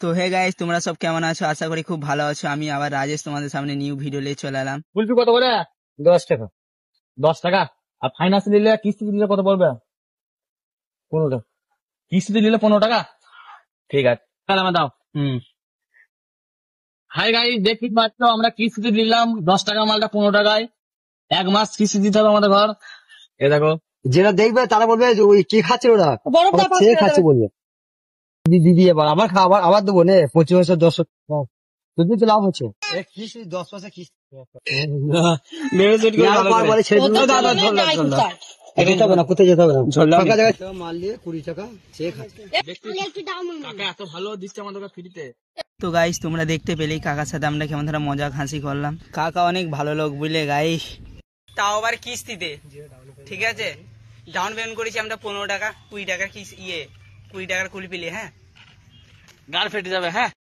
তো hey guys, তোমরা সব কেমন আছো? আশা করি খুব ভালো আছো। আমি আবার রাজেশ তোমাদের সামনে নিউ ভিডিও নিয়ে চলে এলাম। কুলফি কত করে? 10 টাকা। 10 টাকা। আর ফাইন্যান্স নিলে কিস্তি দিলে কত পড়বে? 15 টাকা। কিস্তি নিলে 15 টাকা। ঠিক আছে, তাহলে আমার দাও। হাই গাইস, দেখতে পাচ্ছ আমরা কিস্তি নিলাম 10 টাকা মালটা 15 টাকায়। 1 মাস কিস্তি দিতে হবে আমাদের ঘর। এ দেখো, যেটা দেখবে তারা বলবে যে ওই কি খাচ্ছে ওরা, সে খাচ্ছে বলবে। দিদি এবার আবার খাবার আবার দেবো নে 25 10 যদি তো লাভ হচ্ছে কিস্তি 10 মাসে কিস্তি মেরে সেট করে ভালো করে। বলে ছেড়ে দিবো। যেতে হবে না, কোথায় যেতে হবে না, ফাঁকা জায়গায় মাল নিয়ে 20 টাকা সে খাচ্ছে। কাকা এত ভালো দিচ্ছে আমাদেরকে ফ্রিতে। তো গাইস, তোমরা দেখতে পেলেই কাকার সাথে আমরা কেমন ধরা মজা হাসি করলাম। কাকা অনেক ভালো লোক বুঝলে গাইস, তাও আবার কিস্তিতে। ঠিক আছে, ডাউন পেমেন্ট করেছি আমরা 15 টাকা, 20 টাকার 20 টাকার কুলপিলি। হ্যাঁ, গাড় ফেটে যাবে। হ্যাঁ।